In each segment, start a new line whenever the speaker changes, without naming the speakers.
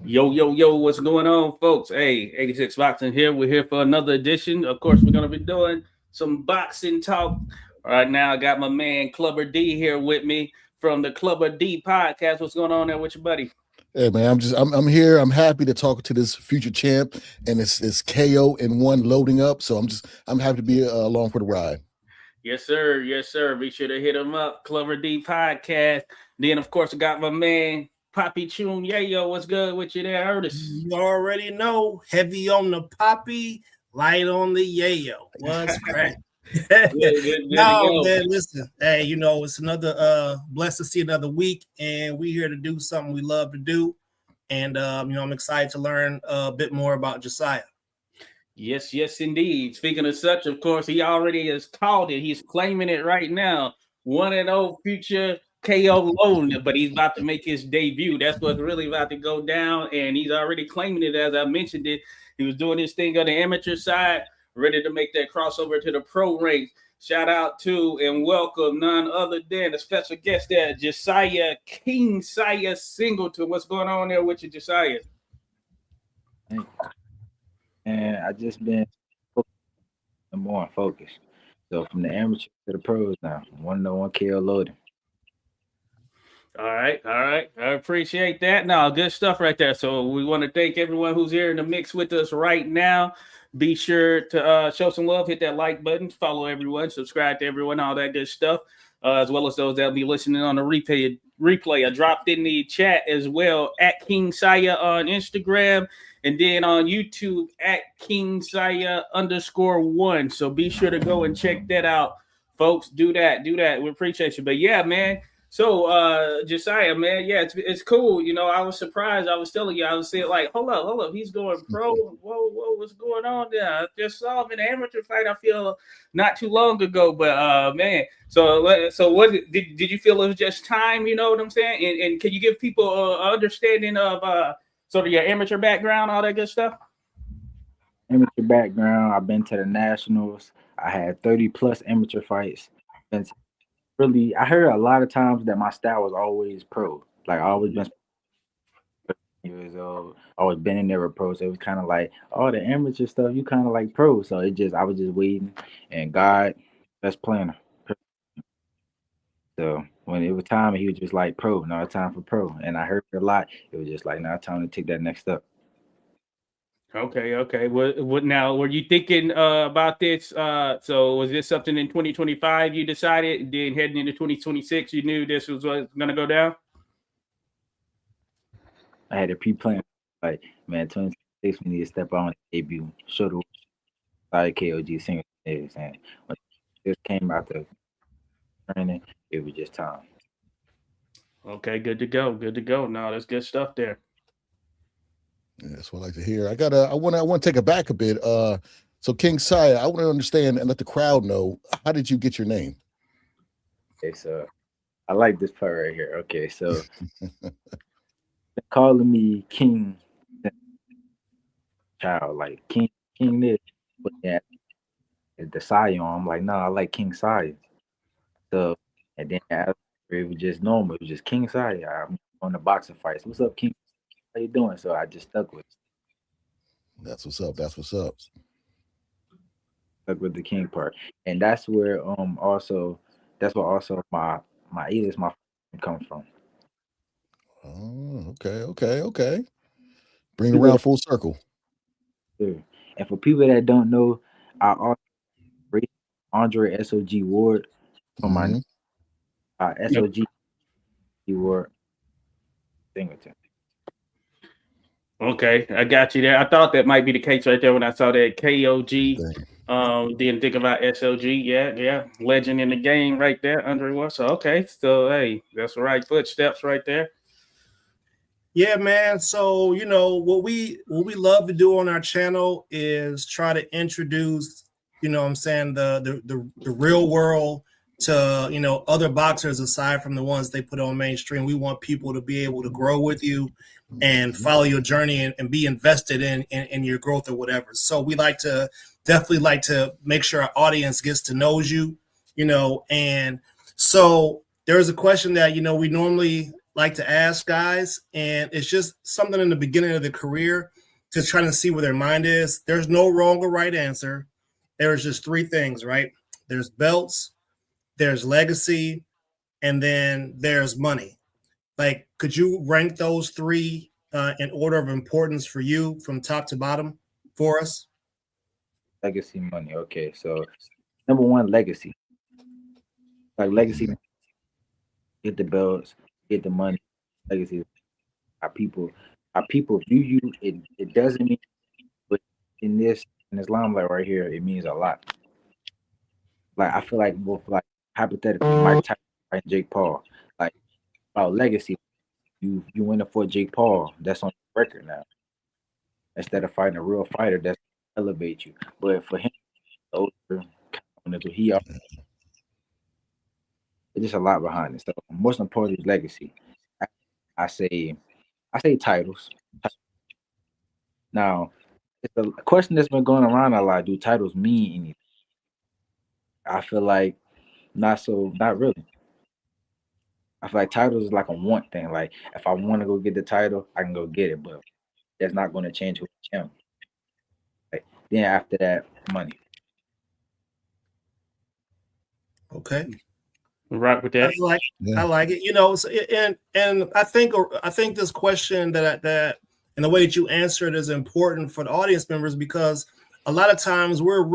Yo, yo, yo, what's going on, folks? Hey, 86 Boxing here. We're here for another edition. Of course, we're going to be doing some boxing talk. Right now, I got my man Clubber D here with me from the Clubber D podcast. What's going on there with your buddy?
Hey man, I'm here. I'm happy to talk to this future champ, and it's KO and one loading up. So I'm happy to be along for the ride.
Yes, sir. Yes, sir. Be sure to hit him up, Clubber D podcast. Then, of course, I got my man Poppy Chun. Yeah, yo, what's good with you there, Ernest?
You already know, heavy on the poppy, light on the yayo. What's crack? No, man, listen. Hey, it's another blessed to see another week, and we're here to do something we love to do. And I'm excited to learn a bit more about Jisaya.
Yes, yes, indeed. Speaking of such, of course, he already has called it. He's claiming it right now. 1-0 future KO loan, but he's about to make his debut. That's what's really about to go down, and he's already claiming it. As I mentioned it, he was doing his thing on the amateur side, ready to make that crossover to the pro ranks. Shout out to and welcome none other than a special guest there, Jisaya King-Saya Singleton. What's going on there with you, Jisaya?
And I just been more focused. So from the amateur to the pros now, 1-1 KO loading.
All right. I appreciate that. No, good stuff right there. So we want to thank everyone who's here in the mix with us right now. Be sure to show some love, hit that like button, follow everyone, subscribe to everyone, all that good stuff, as well as those that'll be listening on the replay. I dropped in the chat as well at King Saya on Instagram. And then on YouTube at King_1. So be sure to go and check that out, folks. Do that. We appreciate you. But yeah, man. So Jisaya, man, yeah, it's cool. I was surprised. I was telling you, I was saying like, hold up, he's going pro. Whoa, what's going on there? I just saw him in an amateur fight. I feel not too long ago, but man. So what did you feel it was just time? You know what I'm saying? And can you give people an understanding of sort of your amateur background, all that good stuff?
Amateur background. I've been to the nationals. I had 30 plus amateur fights. And really, I heard a lot of times that my style was always pro. Like I always been years old, always been in there with pro. So it was kind of like all the amateur stuff, you kind of like pro. So I was just waiting, and God, best planner. So when it was time, he was just like pro, now it's time for pro. And I heard it a lot. It was just like now it's time to take that next step.
Okay. What now? Were you thinking about this? So was this something in 2025 you decided? Then heading into 2026, you knew this was going to go down?
I had a pre-plan. Like, man, 2026, we need to step on the debut. Show the side K.O.G. Singleton is. And when this came out the training, it was just time.
Okay, good to go. No, that's good stuff there.
Yeah, that's what I like to hear. I want to take it back a bit. So King Saya, I want to understand and let the crowd know, how did you get your name?
Okay, so I like this part right here. Okay, so they're calling me King Child, like King this, but yeah, the Saya on. I'm like, no, I like King Saya. So and then after, it was just normal. It was just King Saya. I'm on the boxing fights. What's up, King? How you doing? So I just stuck with it.
That's what's up.
Stuck with the King part, and that's where also my alias my comes from.
Oh, okay. Bring it around full circle.
Sure. And for people that don't know, I also raised Andre S.O.G. Ward from my S.O.G. Ward Singleton.
Okay, I got you there. I thought that might be the case right there when I saw that K.O.G. Didn't think about S.O.G. Yeah. Legend in the game right there, Andre was. So, okay. So, hey, that's the right footsteps right there.
Yeah, man. So, what we love to do on our channel is try to introduce, the real world to, other boxers aside from the ones they put on mainstream. We want people to be able to grow with you and follow your journey and be invested in your growth or whatever. So we definitely like to make sure our audience gets to know you, and so there's a question that, we normally like to ask guys, and it's just something in the beginning of the career to try to see where their mind is. There's no wrong or right answer. There's just three things, right? There's belts, there's legacy, and then there's money. Like, could you rank those three in order of importance for you from top to bottom for us?
Legacy, money. Okay, so number one, legacy. Like legacy, get the belts, get the money. Legacy. Our people view you. It doesn't mean, but in Islam, like right here, it means a lot. Like I feel like with like hypothetically, Mike Tyson and Jake Paul, like about legacy, you win it for Jake Paul. That's on the record now. Instead of fighting a real fighter, that's elevate you. But for him, he there's just a lot behind it. So most important is legacy. I say titles. Now, it's a question that's been going around a lot. Do titles mean anything? I feel like not really. I feel like titles is like a want thing. Like if I want to go get the title, I can go get it, but that's not going to change who I am. Like, then after that, money.
Okay.
Right with that.
I like it. You know, and I think this question that and the way that you answer it is important for the audience members, because a lot of times we're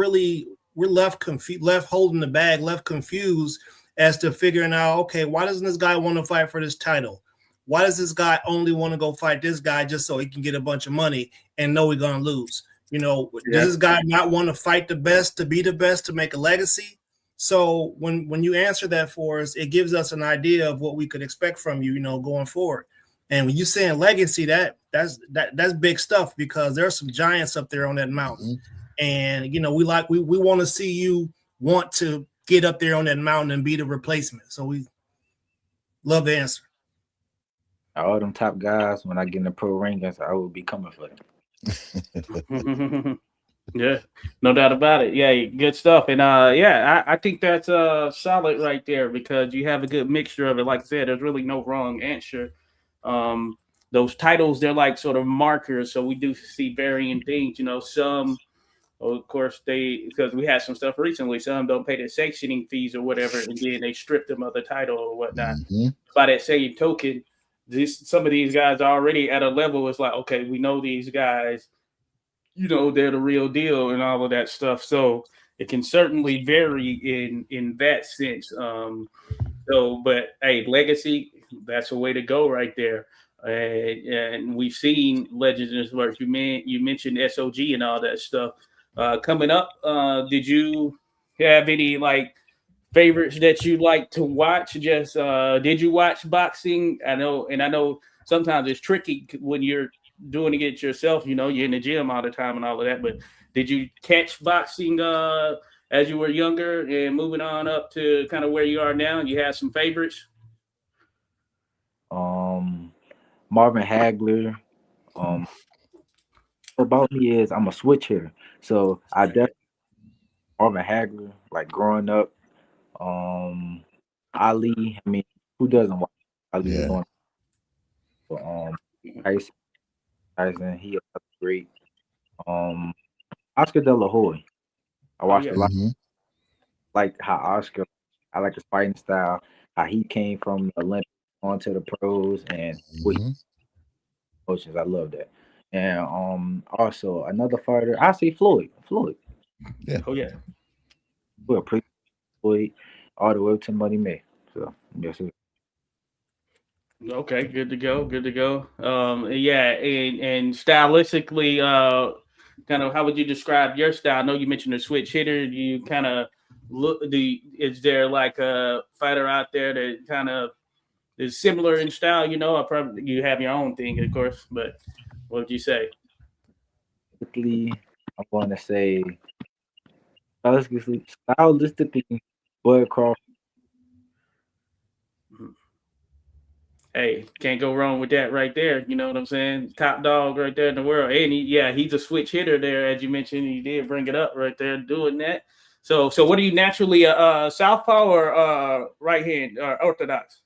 left confused, left holding the bag, left confused as to figuring out, okay, why doesn't this guy want to fight for this title? Why does this guy only want to go fight this guy just so he can get a bunch of money and know he's gonna lose? You know, does this guy not want to fight the best, to be the best, to make a legacy? So when you answer that for us, it gives us an idea of what we could expect from you, you know, going forward. And when you're saying legacy, that's big stuff, because there are some giants up there on that mountain. And you know, we want to see you want to get up there on that mountain and be the replacement. So we love the answer.
All them top guys, when I get in the pro rankings, I will be coming for them.
Yeah, no doubt about it. Yeah, good stuff. And I think that's solid right there, because you have a good mixture of it. Like I said, there's really no wrong answer. Those titles, they're like sort of markers, so we do see varying things. You know, some, of course, because we had some stuff recently, some don't pay the sanctioning fees or whatever, and then they strip them of the title or whatnot. By that same token, some of these guys are already at a level. It's like, okay, we know these guys, you know, they're the real deal and all of that stuff. So it can certainly vary in that sense. But hey, legacy, that's a way to go right there. And we've seen legends in his work. You mentioned SOG and all that stuff. Coming up, did you have any like favorites that you like to watch? Just did you watch boxing? I know sometimes it's tricky when you're doing it yourself. You know, you're in the gym all the time and all of that. But did you catch boxing as you were younger and moving on up to kind of where you are now? You have some favorites?
Marvin Hagler. About me is I'm a switch hitter, so I definitely Marvin Hagler. Like growing up, Ali. I mean, who doesn't watch Ali?
Yeah.
Tyson, he was great. Oscar De La Hoya. I watched a lot. Like how Oscar, I like his fighting style, how he came from the Olympics onto the pros, and coaches. I love that. And also another fighter, I say Floyd.
Yeah.
Oh yeah.
Well, pretty Floyd all the way to Money May. So yes.
Okay, good to go. Yeah, and stylistically, kind of how would you describe your style? I know you mentioned a switch hitter. Do you kind of is there like a fighter out there that kind of is similar in style? You know, you have your own thing, of course, but what would you say?
I'm going to say stylistically, Bud Crawford.
Hey, can't go wrong with that right there. You know what I'm saying? Top dog right there in the world. And he's a switch hitter there, as you mentioned. He did bring it up right there, doing that. So what are you naturally, southpaw or right hand or orthodox?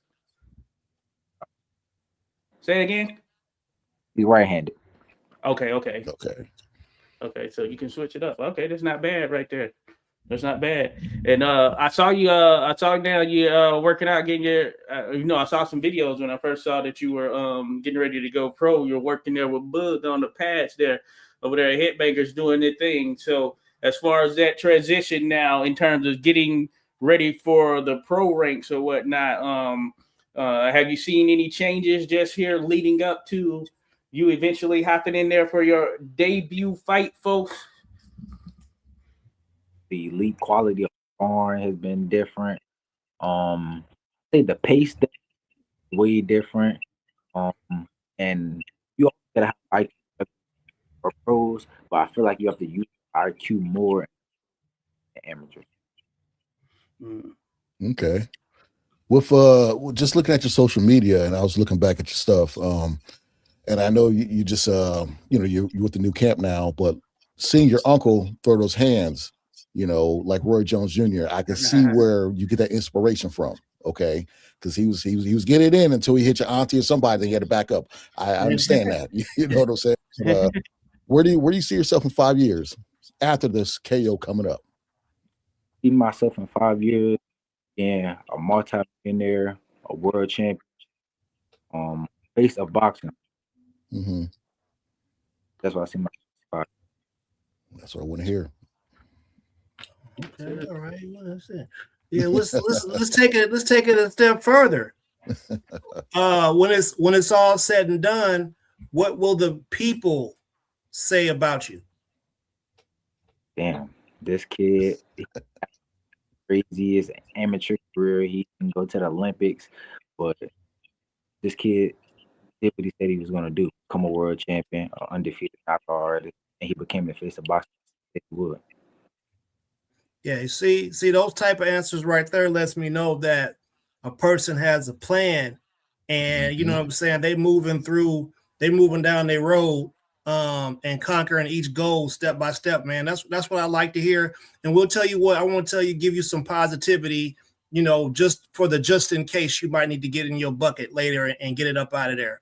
Say it again.
He's right-handed.
Okay. So you can switch it up. Okay, that's not bad right there. That's not bad. And I saw you now you working out, getting your I saw some videos when I first saw that you were getting ready to go pro. You're working there with Bud on the pads there over there at Headbangers doing their thing. So as far as that transition now in terms of getting ready for the pro ranks or whatnot, have you seen any changes just here leading up to you eventually hopping in there for your debut fight, folks?
The elite quality of the sparring has been different. I think the pace is way different. And you also gotta have IQ for pros, but I feel like you have to use IQ more in amateur.
Okay. With just looking at your social media, and I was looking back at your stuff, and I know you just you're with the new camp now, but seeing your uncle throw those hands, like Roy Jones Jr., I can see where you get that inspiration from. Okay, because he was getting it in until he hit your auntie or somebody, then he had to back up. I understand that. You know what I'm saying? But, where do you see yourself in 5 years after this KO coming up?
See myself in 5 years, a multi-millionaire, a world champion, face of boxing.
Mm-hmm.
That's what I see myself.
That's what I want to hear.
Okay, all right. Well, that's it. Yeah, let's take it a step further. When it's all said and done, what will the people say about you?
Damn, this kid, crazy is an amateur career. He can go to the Olympics, but this kid did what he said he was going to do: become a world champion, an undefeated knockout artist, and he became the face of boxing. He would.
Yeah, you see those type of answers right there lets me know that a person has a plan, and you know what I'm saying, they moving down their road, and conquering each goal step by step, man. That's what I like to hear. And we'll tell you what, I want to tell you, give you some positivity, just in case you might need to get in your bucket later and get it up out of there.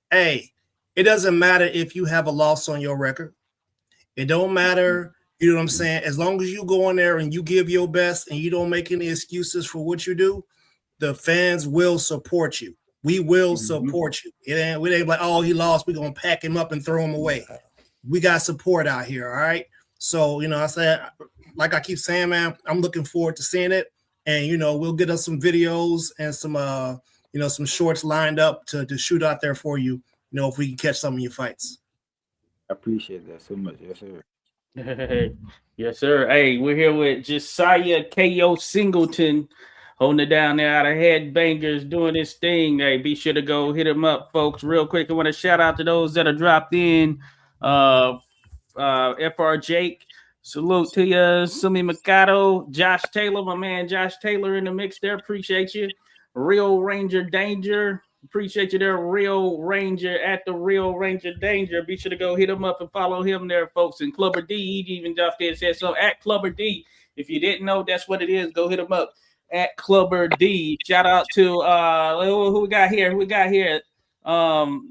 Hey, it doesn't matter if you have a loss on your record. It don't matter. You know what I'm saying? As long as you go in there and you give your best and you don't make any excuses for what you do, the fans will support you. We will support you. We ain't like, oh, he lost, we're going to pack him up and throw him away. We got support out here, all right? So, I said, like I keep saying, man, I'm looking forward to seeing it. And, we'll get us some videos and some shorts lined up to shoot out there for you, if we can catch some of your fights.
I appreciate that so much. Yes, sir.
Yes, sir. Hey, we're here with Jisaya K.O. Singleton, holding it down there out of Headbangers, doing his thing. Hey, be sure to go hit him up, folks. Real quick, I want to shout out to those that are dropped in. FR Jake, salute to you. Sumi Mikado, Josh Taylor, my man Josh Taylor in the mix there. Appreciate you. Real Ranger Danger. Appreciate you there, Real Ranger at the Real Ranger Danger. Be sure to go hit him up and follow him there, folks. And Clubber D, he even dropped in and said so at Clubber D. If you didn't know, that's what it is. Go hit him up at Clubber D. Shout out to who we got here? No.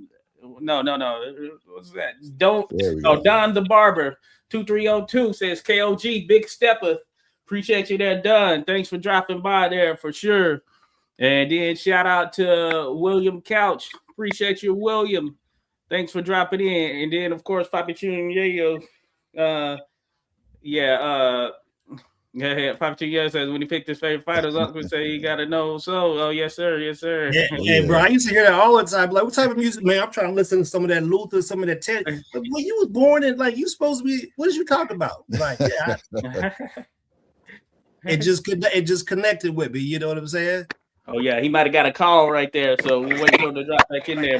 What's that? Don the Barber 2302 says K.O.G. Big Stepper. Appreciate you there, Don. Thanks for dropping by there for sure. And then shout out to William Couch. Appreciate you, William. Thanks for dropping in. And then, of course, Papi Chunyayo. Papi Chunyayo says when he picked his favorite fighters up, we say you got to know. So, oh, yes, sir.
Yeah, hey, bro, I used to hear that all the time. Like, what type of music, man? I'm trying to listen to some of that Luther, some of that Ted. But when you was born in, like, you supposed to be, what did you talk about? Like, yeah. It just connected with me. You know what I'm saying?
Oh, yeah, he might have got a call right there, so we'll wait for him to drop back in there.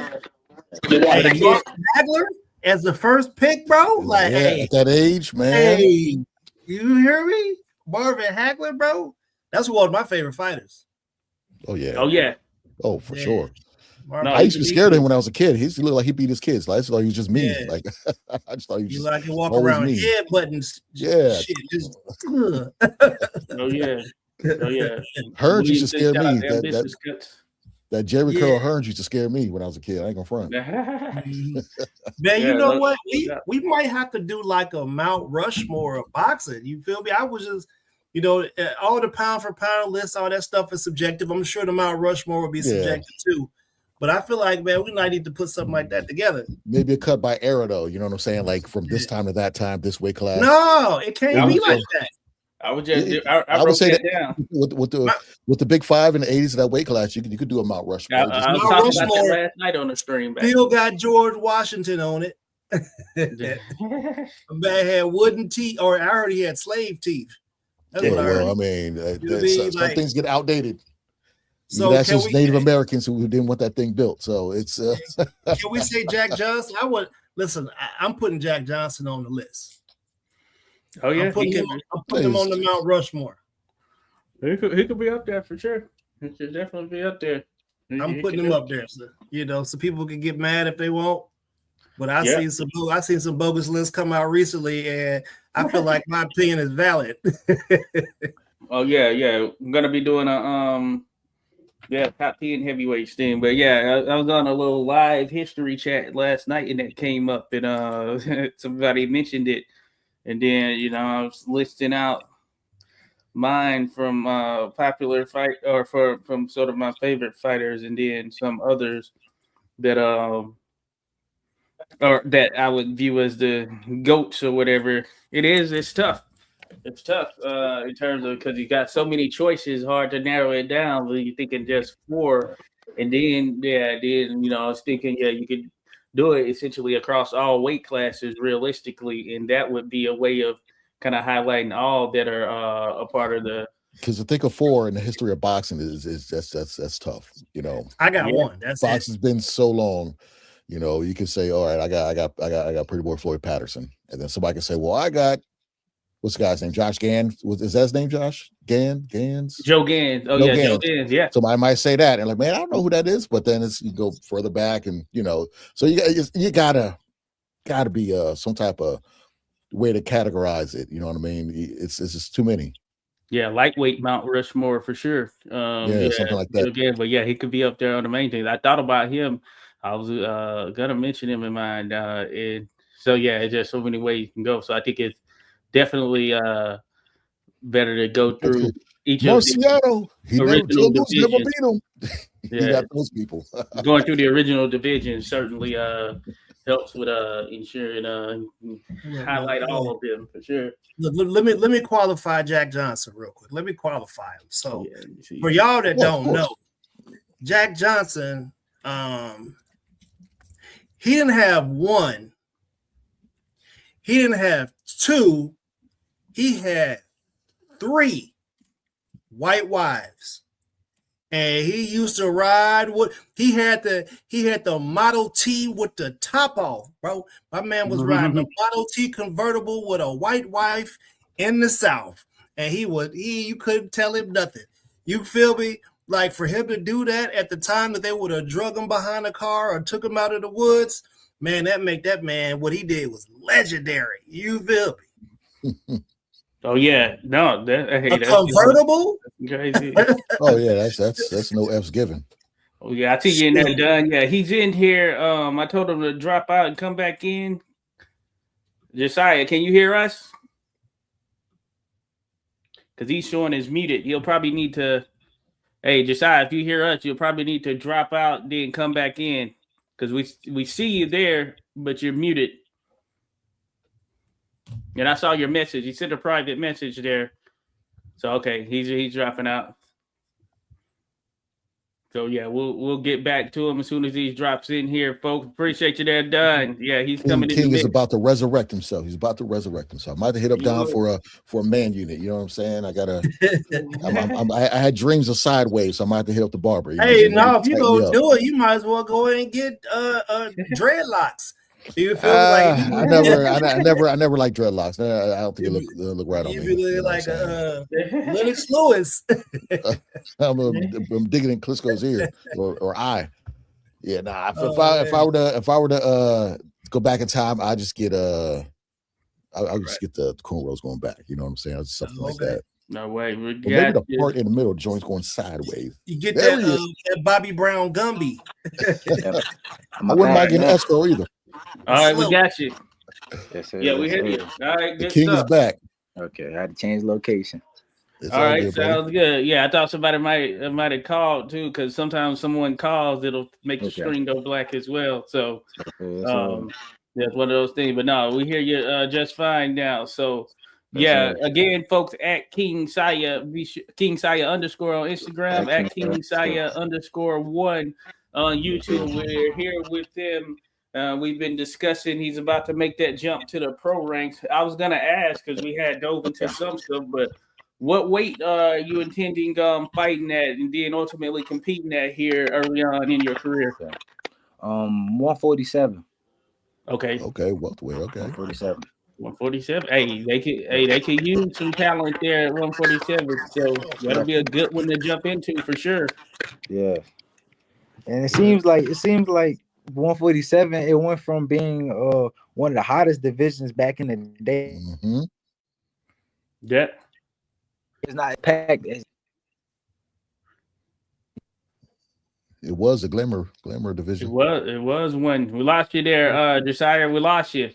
Hey, Hagler as the first pick, bro? Like, hey,
at that age, man.
Hey, you hear me? Marvin Hagler, bro? That's one of my favorite fighters.
Oh, yeah. Oh, for sure.
Marvin,
I used to be scared of him when I was a kid. He used to look like he beat his kids. Like, I just thought he was just mean.
Yeah.
Like, I just thought he was just
like he walk around head buttons.
Yeah.
Shit, just,
Oh, yeah.
Heard used to scare me. That Jerry Curl Hearns used to scare me when I was a kid. I ain't gonna front.
Man, you know what? We might have to do like a Mount Rushmore of boxing. You feel me? I was just, all the pound for pound lists, all that stuff is subjective. I'm sure the Mount Rushmore will be subjective too. But I feel like, man, we might need to put something like that together.
Maybe a cut by era, though. You know what I'm saying? Like from this time to that time, this weight class.
No, it can't be like that.
I would just I would say that down
with the big five in the 80s of that weight class, you could do a Mount Rushmore.
I was talking about that last night on the stream.
Still got George Washington on it. Man had wooden teeth, or I already had slave teeth.
That's what I heard. I mean, some things get outdated. So that's just Native Americans who didn't want that thing built. So it's.
Can we say Jack Johnson? I'm putting Jack Johnson on the list.
Oh yeah,
I'm putting him on the Mount Rushmore.
He could be up there for sure. He should definitely be up there.
I'm putting him up there, so people can get mad if they want. But I seen some bogus lists come out recently, and I feel like my opinion is valid.
Oh yeah, I'm gonna be doing a top 10 heavyweights thing. But yeah, I was on a little live history chat last night, and it came up, and somebody mentioned it, and then I was listing out mine from popular fight or from sort of my favorite fighters, and then some others that or that I would view as the GOATs or whatever. It's tough. It's tough in terms of, because you got so many choices, hard to narrow it down. But you're thinking just 4, and then I was thinking you could do it essentially across all weight classes realistically, and that would be a way of kind of highlighting all that are a part of the.
Because to think of 4 in the history of boxing is that's tough.
I got one. That's
boxing's been so long. You can say, all right, I got Pretty Boy Floyd Patterson, and then somebody can say, well, I got. What's the guy's name? Josh Gans? Is that his name? Josh Gans?
Joe Gans. Oh, yeah, Joe Gans. Yeah.
Somebody might say that, and like, man, I don't know who that is. But then you go further back, and so you gotta be some type of way to categorize it. You know what I mean? It's just too many.
Yeah, lightweight Mount Rushmore for sure.
Something like that.
Again, but yeah, he could be up there on the main thing. I thought about him. I was gonna mention him in mind, and so yeah, it's just so many ways you can go. So I think it's definitely better to go through each
Marciano.
He never beat
him. You got those people.
Going through the original division certainly helps with ensuring highlight all of them for sure.
Let me qualify Jack Johnson real quick. Let me qualify him. So for y'all that don't know, Jack Johnson, he didn't have 1. He didn't have 2. He had 3 white wives, and he used to ride he had the Model T with the top off, bro. My man was riding a Model T convertible with a white wife in the South, and you couldn't tell him nothing. You feel me? Like, for him to do that at the time that they would have drug him behind a car or took him out of the woods, man, that man, what he did was legendary. You feel me?
Oh yeah, no,
a convertible.
Crazy.
Oh yeah, that's no F's given.
Oh yeah, I see you in there done. Yeah, he's in here. I told him to drop out and come back in. Jisaya, can you hear us? Because he's showing is muted. He'll probably need to. Hey, Jisaya, if you hear us, you'll probably need to drop out, then come back in, because we see you there, but you're muted. And I saw your message. You sent a private message there. So okay, he's dropping out. So yeah, we'll get back to him as soon as he drops in here, folks. Appreciate you there, done. Yeah, he's coming in.
King is about to resurrect himself. He's about to resurrect himself. I might have to hit up down for a man unit. You know what I'm saying? I had dreams of sideways, so I might have to hit up the barber.
Hey, no, if you go do it, you might as well go in and get dreadlocks. Do you feel like
I never liked dreadlocks. I don't think it look right on me.
You look like Lennox Lewis.
I'm digging in Klitschko's ear or eye. Yeah, nah. If I were to go back in time, I just get I'll just get the cornrows going back. You know what I'm saying? Something like that.
No way. We
Or maybe
got
the part in the middle joint's going sideways.
You get
There he is.
that Bobby Brown Gumby.
Yep.
I wouldn't mind getting escrow either.
All right, we
Slow.
got you.
Yes, sir.
Yeah, we
Yes,
hear you.
sir.
All right,
The
good
king is
stuff.
back.
Okay, I had to change location.
It's
All
all
right,
good, buddy.
sounds good. Yeah, I thought somebody might have called too, because sometimes someone calls, it'll make the
Okay.
screen go black as well. So
Okay, yes, sir.
that's one of those things. But no, we hear you just fine now. So
Yes,
yeah,
sir.
again, folks, at King Saya, King Saya _ on Instagram, at King Saya _1 on YouTube. We're here with him. We've been discussing. He's about to make that jump to the pro ranks. I was gonna ask because we had dove into some stuff, but what weight are you intending fighting at, and then ultimately competing at here early on in your career?
147.
Okay,
Welterweight. Okay.
147.
147. Hey, they could use some talent there at 147. So that'll be a good one to jump into for sure.
Yeah. And it seems like 147. It went from being one of the hottest divisions back in the day.
Mm-hmm.
Yeah.
It's not packed as
It was a glimmer division.
It was when we lost you there, Jisaya. We lost you.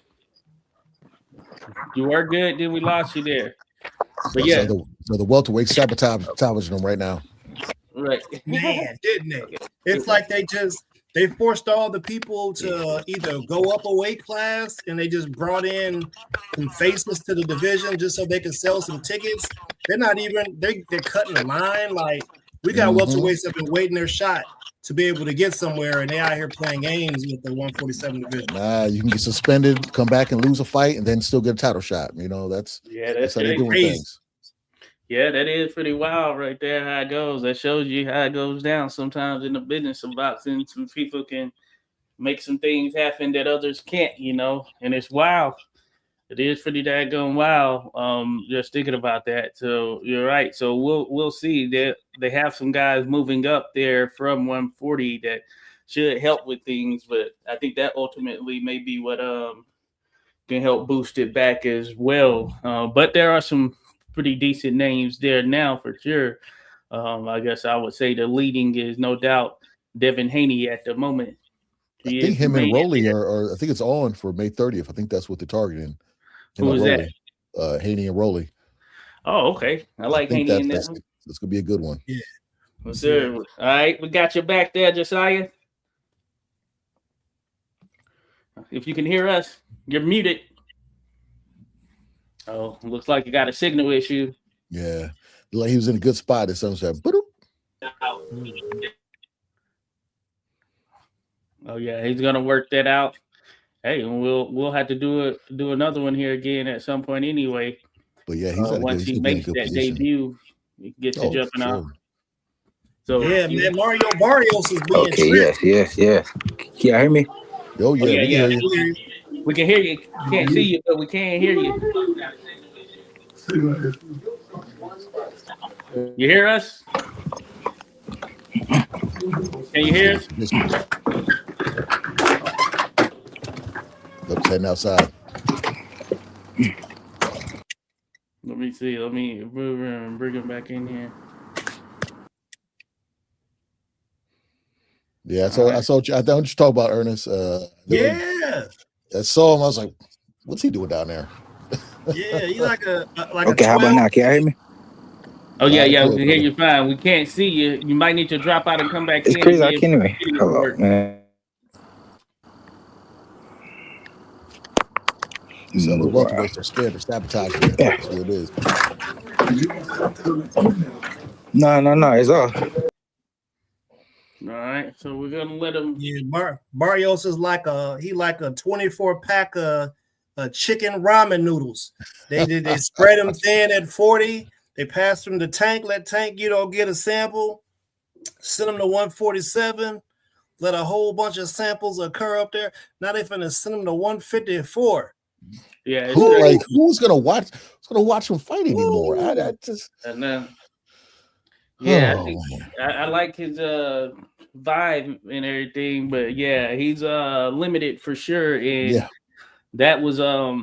You were good, then we lost you there. But yeah,
So the welterweight sabotaging them right now.
right.
Man, didn't they? It's like they forced all the people to either go up a weight class, and they just brought in some faces to the division just so they could sell some tickets. They're not even they're cutting the line. Like, we got welterweights that have been waiting their shot to be able to get somewhere, and they out here playing games with the 147 division.
Nah, you can get suspended, come back and lose a fight, and then still get a title shot. You know, that's how they're doing things.
Yeah, that is pretty wild right there, how it goes. That shows you how it goes down sometimes in the business of boxing. Some people can make some things happen that others can't, and it's wild. It is pretty daggone wild. Just thinking about that. So you're right. So we'll see that they have some guys moving up there from 140 that should help with things, but I think that ultimately may be what can help boost it back as well. But there are some pretty decent names there now for sure. I guess I would say the leading is no doubt Devin Haney at the moment.
I think him and Rolly are I think it's on for May 30th. I think that's what they're targeting.
Who is that?
Haney and Rolly.
Oh, okay. I like Haney in that.
That's gonna be a good one.
Yeah.
Well, sir. All right, we got you back there, Jisaya. If you can hear us, you're muted. Oh, looks like you got a signal issue.
Yeah, like he was in a good spot. At some said,
Oh yeah, he's gonna work that out. Hey, we'll have to do another one here again at some point anyway.
But yeah, he's
once he makes that debut, he gets to jumping off.
So yeah, man, Mario Barrios is being
tricked. Yes. Can you hear me?
Oh yeah,
we can hear you. Can't see you, but we can hear you. You hear us? Can you hear us?
Let's heading outside.
Let me see. Let me bring him back in here.
Yeah, I saw you. I thought you talk about Ernest.
Yeah.
I saw him. I was like, "What's he doing down there?"
Yeah, he's like a
okay. How about now? Can you hear me?
Oh yeah, we can hear you fine. We can't see you. You might need to drop out and come back in.
It's crazy. I can't even. Hello, man.
So the welterweights are scared to sabotage it. That's what it is.
No. It's all.
All right, so we're gonna let him.
Yeah, Barrios is like a 24-pack of chicken ramen noodles. They spread them thin at 40. They pass them to Tank. Let Tank, get a sample. Send them to 147. Let a whole bunch of samples occur up there. Now they finna send them to 154.
Yeah,
who's gonna watch? Who's gonna watch him fight anymore? I
know. Yeah, I like his vibe and everything, but yeah, he's limited for sure, and that was a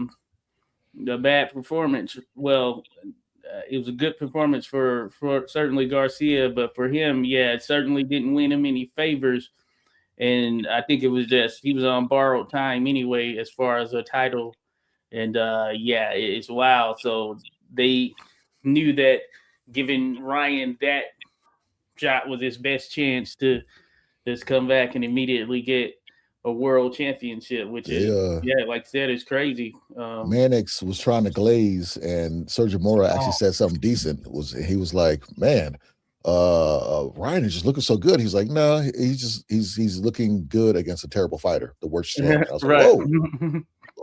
bad performance. Well, it was a good performance for certainly Garcia, but for him, yeah, it certainly didn't win him any favors. And I think it was just he was on borrowed time anyway, as far as a title. And yeah, it's wild. So they knew that giving Ryan that shot was his best chance to just come back and immediately get a world championship, which is like I said, is crazy.
Mannix was trying to glaze, and Sergio Mora actually said something decent. He was like, "Man, Ryan is just looking so good." He's like, "No, he's looking good against a terrible fighter, the worst champ." I was like, "Whoa,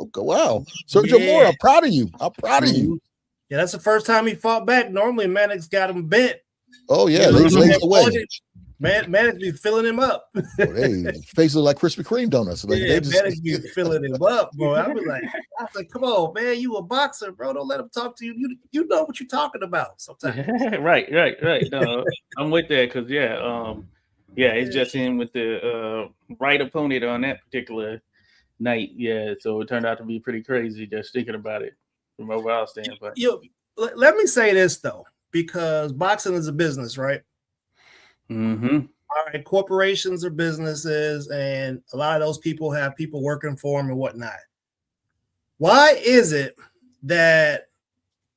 okay, wow, Sergio Mora, I'm proud of you. I'm proud of you."
Yeah, that's the first time he fought back. Normally, Mannix got him bent.
Oh yeah, they glazed away.
Mannix be filling him up.
They faces like Krispy Kreme donuts. Like,
yeah, Mannix be filling him up, bro. I was like, come on, man, you a boxer, bro. Don't let him talk to you. You know what you're talking about sometimes.
right. No, I'm with that because it's just him with the right opponent on that particular night. Yeah, so it turned out to be pretty crazy just thinking about it from a overall standpoint.
Let me say this though, because boxing is a business, right?
Mm-hmm.
All right, corporations are businesses, and a lot of those people have people working for them and whatnot. Why is it that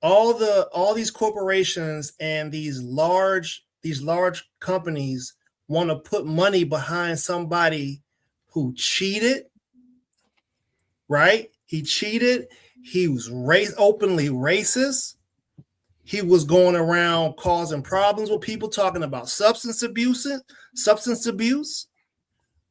all these corporations and these large companies want to put money behind somebody who cheated? Right? He cheated. He was openly racist. He was going around causing problems with people, talking about substance abuse.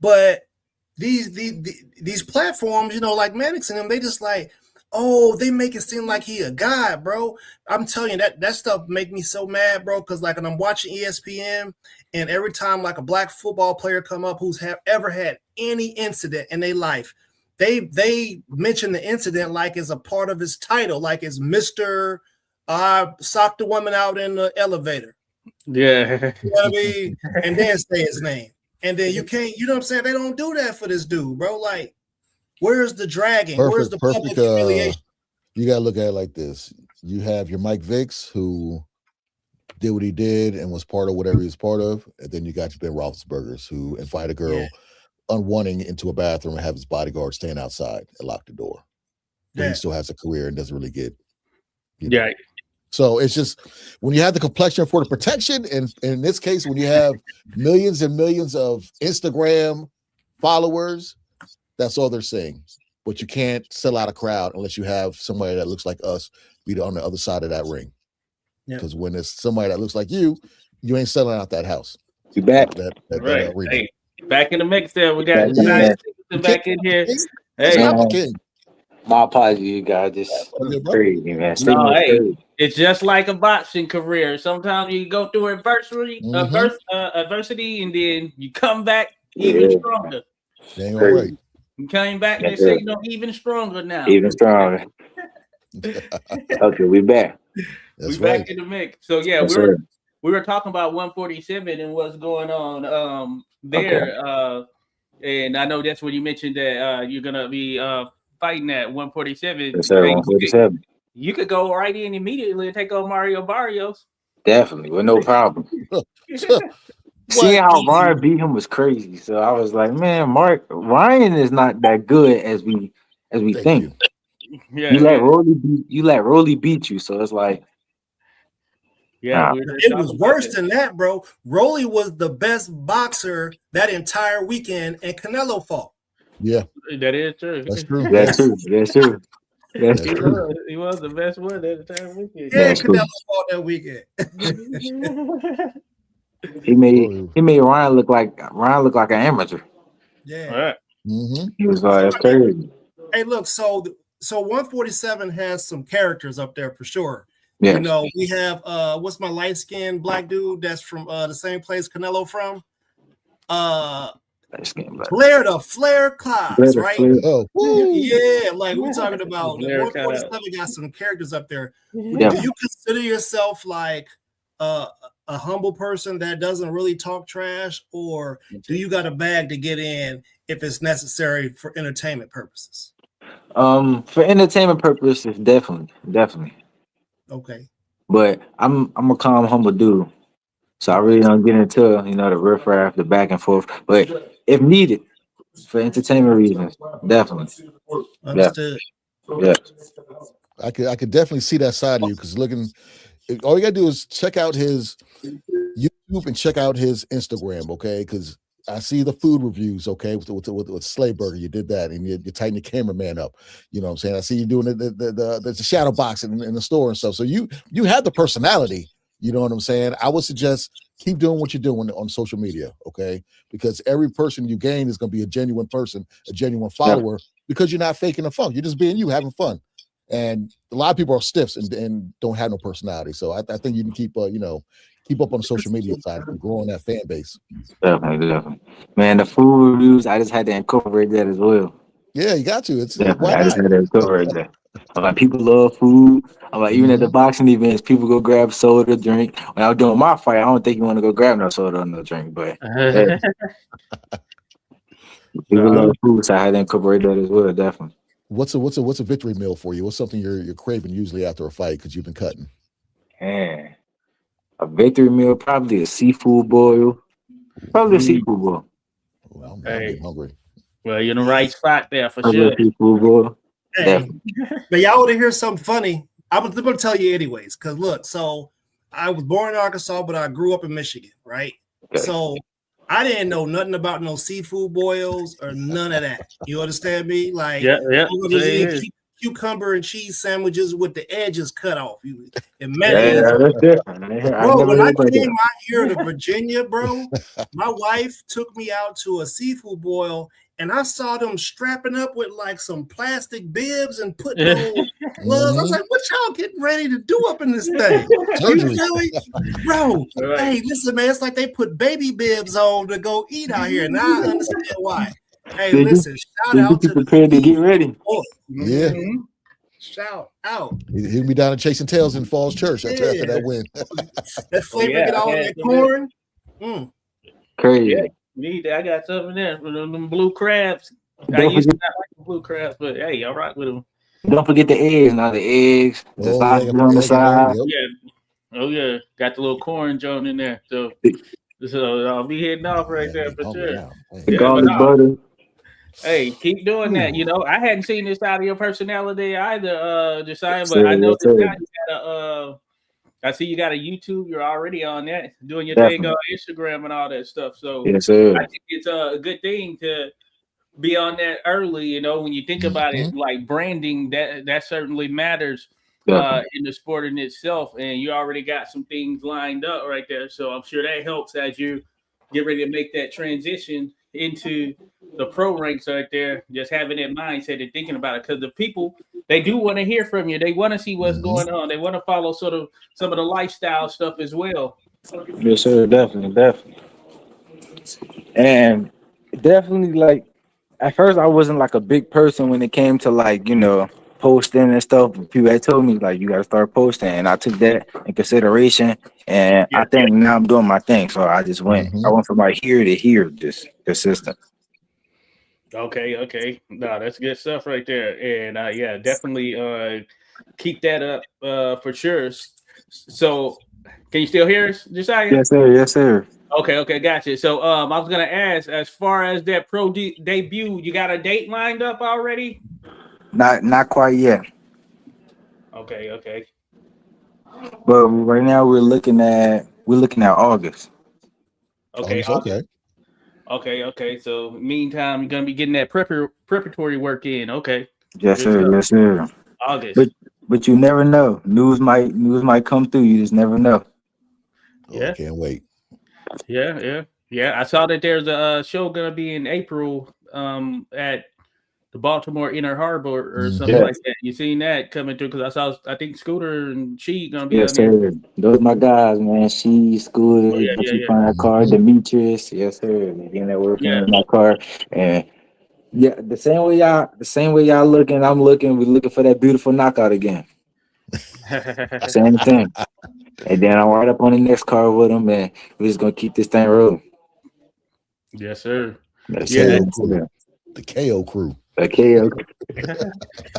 But these platforms, like Mannix and them, they just like, oh, they make it seem like he a god, bro. I'm telling you, that stuff make me so mad, bro. Because like when I'm watching ESPN, and every time like a black football player come up who's ever had any incident in their life, they mention the incident like it's a part of his title, like it's Mr. Socked the woman out in the elevator.
Yeah.
You know what I mean? And then say his name. And then you can't, you know what I'm saying? They don't do that for this dude, bro. Like, where's the dragging? Where's the public humiliation?
You gotta look at it like this. You have your Mike Vicks, who did what he did and was part of whatever he was part of. And then you got your Ben Roethlisbergers, who invite a girl unwanting into a bathroom and have his bodyguard stand outside and lock the door. But he still has a career and doesn't really get,
Yeah.
So it's just when you have the complexion for the protection, and in this case, when you have millions and millions of Instagram followers, that's all they're saying. But you can't sell out a crowd unless you have somebody that looks like us be on the other side of that ring. Because when it's somebody that looks like you ain't selling out that house.
You back?
That
hey, back in the mix there. We got Singleton back in here. Hey.
My apologies, you guys. This crazy, man.
It's just like a boxing career. Sometimes you go through adversity, and then you come back even stronger.
Dang, all right.
You came back and say, even stronger now.
Even stronger. Okay, we back.
That's
back in the mix. So yeah, we were talking about 147 and what's going on there. Okay. And I know that's when you mentioned that you're gonna be fighting at 147.
Yes, sir, 147.
You could go right in immediately and take on Mario Barrios.
Definitely, with no problem. Seeing how Ryan beat him was crazy. So I was like, man, Ryan is not that good as we think.
Yeah,
you let Rolly beat you. So it's like,
it was worse than that, bro. Rolly was the best boxer that entire weekend, and Canelo fought.
Yeah,
that is true.
That's true.
That's true.
He was the best one that entire weekend.
Yeah, Canelo fought that weekend.
He made Ryan look like an amateur.
Yeah.
All right.
Mm-hmm.
He was like, that's crazy.
Hey, look, so 147 has some characters up there for sure.
Yes.
We have what's my light-skinned black dude that's from the same place Canelo from? Flair Clouds, right? Yeah, like we're talking about 147 got some characters up there. Yeah. Do you consider yourself like a humble person that doesn't really talk trash, or do you got a bag to get in if it's necessary for entertainment purposes?
For entertainment purposes, definitely.
Okay.
But I'm a calm, humble dude. So I really don't get into the riffraff, the back and forth. But if needed for entertainment reasons, definitely, yeah,
Understood.
yeah,
I could definitely see that side of you because all you gotta do is check out his YouTube and check out his Instagram, okay? Because I see the food reviews, okay, with Slay Burger. You did that, and you tighten your cameraman up. You know what I'm saying? I see you doing the shadow boxing in the store and stuff. So you have the personality. You know what I'm saying? I would suggest keep doing what you're doing on social media, okay? Because every person you gain is going to be a genuine person, a genuine
yeah,
follower, because you're not faking the funk. You're just being you, having fun. And a lot of people are stiffs and don't have no personality. So I think you can keep keep up on the social media side and growing that fan base.
definitely, definitely. Man, the food reviews, I just had to incorporate that as well.
Yeah, you got to.
Definitely,
Why
I just
not?
had to incorporate that. I'm like, people love food. I'm like, even at the
Mhm.
boxing events, people go grab soda, drink. When I was doing my fight, I don't think you want to go grab no soda or no drink, but yeah, people
No,
love food, so I had to incorporate that as well, definitely.
What's a victory meal for you? What's something you're craving usually after a fight because you've been cutting?
Man, a victory meal, probably a seafood boil. Probably a
Ooh,
mm,
seafood boil.
I'm
hey,
getting hungry.
well, you're in the
Yeah.
right spot there for
Probably a
sure.
seafood boil.
Hey,
Definitely.
but y'all want to hear something funny? I'm gonna tell you anyways. Cause look, so I was born in Arkansas, but I grew up in Michigan, right?
Okay.
So I didn't know nothing about no seafood boils or none of that. You understand me? Like
Yeah, yeah.
I'm gonna
Say
eat
it.
cucumber and cheese sandwiches with the edges cut off. And
Yeah,
mayonnaise.
yeah, that's different. I
Bro,
never
when I
heard about
came
that.
out here to Virginia, bro, my wife took me out to a seafood boil and I saw them strapping up with like some plastic bibs and putting on gloves. I was
Mhm.
like, what y'all getting ready to do up in this thing? You
Surgery.
feel me? Bro,
Right.
hey, listen, man, it's like they put baby bibs on to go eat out here. Now I understand why. Hey,
They get,
listen, shout
they get
out
you
to the
prepared to get
seafood
ready.
boil.
Yeah,
Mhm.
Shout out.
he'll be down and chasing tails in Falls Church after
Yeah.
that win.
That
Oh
flavor
yeah,
get
I
all in
had
that
some there.
corn. Mm.
Yeah,
Crazy.
need that. I got something there for them blue crabs. I
Don't
used to
forget,
not like the blue crabs, but hey, all right with them.
don't forget the eggs. Now the eggs, the
Oh yeah, you
sausage
gotta put
on
the
the
egg in there.
side.
Yep.
Yeah. Oh yeah, got the little corn joint in there. So I'll be hitting off right
Man, I'm
there
getting
for
hungry
sure.
now.
The
Man.
Yeah, but
garlic butter.
hey, keep doing that.
Ooh.
I hadn't seen this out of your personality either, Josiah,
Yes,
but
sir.
I
Yes,
noticed now
sir.
you got I see you got a YouTube. You're already on that, doing your thing on
Definitely.
Instagram and all that stuff. So
Yes,
I
sir.
think it's a good thing to be on that early. When you think about it,
Mhm.
like branding, that certainly matters
Definitely.
in the sport in itself. And you already got some things lined up right there, so I'm sure that helps as you get ready to make that transition into the pro ranks right there. Just having that mindset and thinking about it, because the people they do want to hear from you. They want to see what's
Mhm.
going on. They want to follow sort of some of the lifestyle stuff as well.
Yes, sir. Definitely. Definitely. And definitely, like, at first, I wasn't like a big person when it came to like posting and stuff. But people had told me like you got to start posting, and I took that in consideration. And
Yeah.
I think now I'm doing my thing. So I just went. I
Mhm.
went from like here to here, just consistent.
Okay, okay. No, that's good stuff right there. And yeah, definitely keep that up for sure. So can you still hear us, Josiah?
Yes, sir. Yes, sir.
Okay, okay, gotcha. So I was gonna ask, as far as that debut, you got a date lined up already?
Not quite yet,
Okay, okay.
but right now we're looking at August.
Okay,
August. Okay.
August. Okay, okay. So meantime, you're gonna be getting that preparatory work in. Okay.
Yes,
Good
sir.
stuff.
Yes, sir. But
August.
but you never know. News might come through. You just never know.
Oh, I
Yeah,
can't wait.
yeah, yeah. Yeah. I saw that there's a show gonna be in April at the Baltimore Inner Harbor or something
Mhm.
like
Yes.
that. You seen that coming through? Because I think Scooter and She gonna be on
Yes,
there.
sir. Those my guys, man. She,
Oh
Scooter,
yeah,
but
yeah,
you
yeah.
find a car,
Mhm.
Demetrius. Yes, sir. Being there working
Yeah.
in my car. And yeah, the same way y'all looking, I'm looking, we looking for that beautiful knockout again. Same thing. And then I'm right up on the next car with them, and we're just gonna keep this thing rolling.
Yes, sir.
The
Yes, sir.
Yeah.
KO
Yes,
crew.
sir.
The KO crew.
Okay, okay.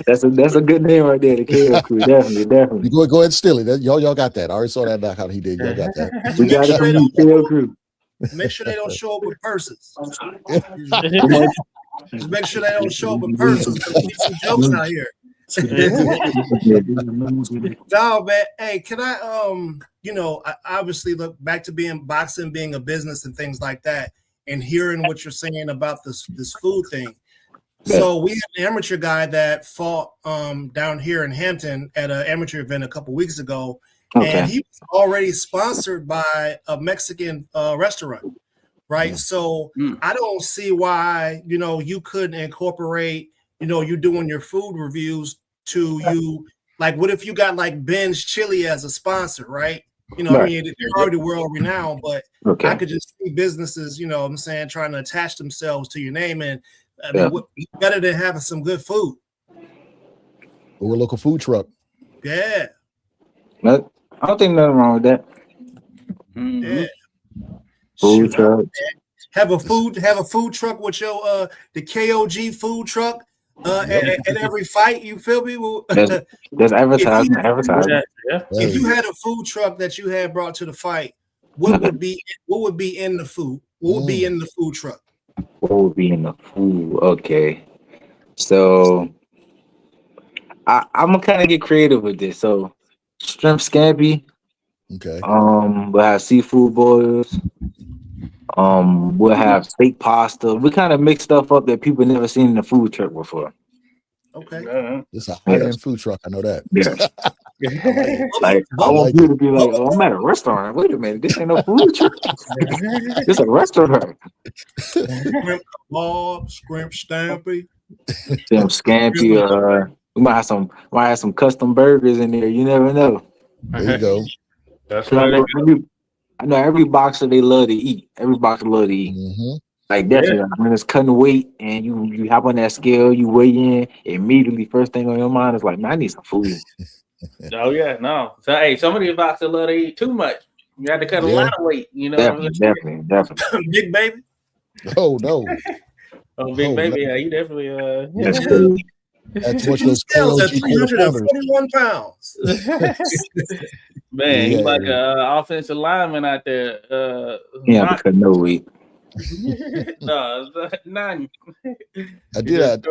That's a good name right there. The KO crew, definitely.
You go ahead and steal it. Y'all got that. I already saw that knockout he did. Y'all got that.
Just
We
make
got it
sure
from
they
you,
don't
KO crew.
make sure they don't show up with purses.
Come on.
Just make sure they don't show up with purses because we need some jokes out here. No, man. Hey, can I I obviously look back to boxing being a business and things like that, and hearing what you're saying about this food thing. So we have an amateur guy that fought down here in Hampton at an amateur event a couple weeks ago, and he was already sponsored by a Mexican restaurant, right? So I don't see why you couldn't incorporate you doing your food reviews to you. Like, what if you got like Ben's Chili as a sponsor, right? I mean, they're already world renowned, but I could just see businesses, what I'm saying, trying to attach themselves to your name. And I mean, what better than having some good food?
Or a local food truck.
Yeah.
But I don't think nothing wrong with that.
Yeah.
Food truck.
Have a food truck with your the K.O.G food truck at every fight. You feel me?
There's advertising.
If you had a food truck that you had brought to the fight, what would be in the food? What would be in the food truck?
What would be in the food? Okay, so I'm gonna kind of get creative with this. So shrimp scampi.
Okay.
We'll have seafood boils. We'll have steak pasta. We kind of mix stuff up that people never seen in the food truck before.
Okay.
It's a high-end food truck. I know that.
Like I want you to be like, oh, I'm at a restaurant. Wait a minute, this ain't no food truck. It's a restaurant.
Shrimp kebab, shrimp scampi.
Them scampi. We might have some custom burgers in there. You never know.
There you go.
That's
right. I know every boxer they love to eat. Every boxer love to eat.
Mm-hmm.
Like definitely when it's cutting weight and you hop on that scale, you weigh in immediately. First thing on your mind is like, man, I need some food.
Oh yeah, no. So hey, some of these boxers love to eat too much. You have to cut a lot of weight.
Definitely.
Big baby.
Oh no.
Big baby. Yeah, he definitely.
That's what those K.O.G
341 pounds.
Man, he's like an offensive lineman out there.
Because no weight.
No, none.
I do got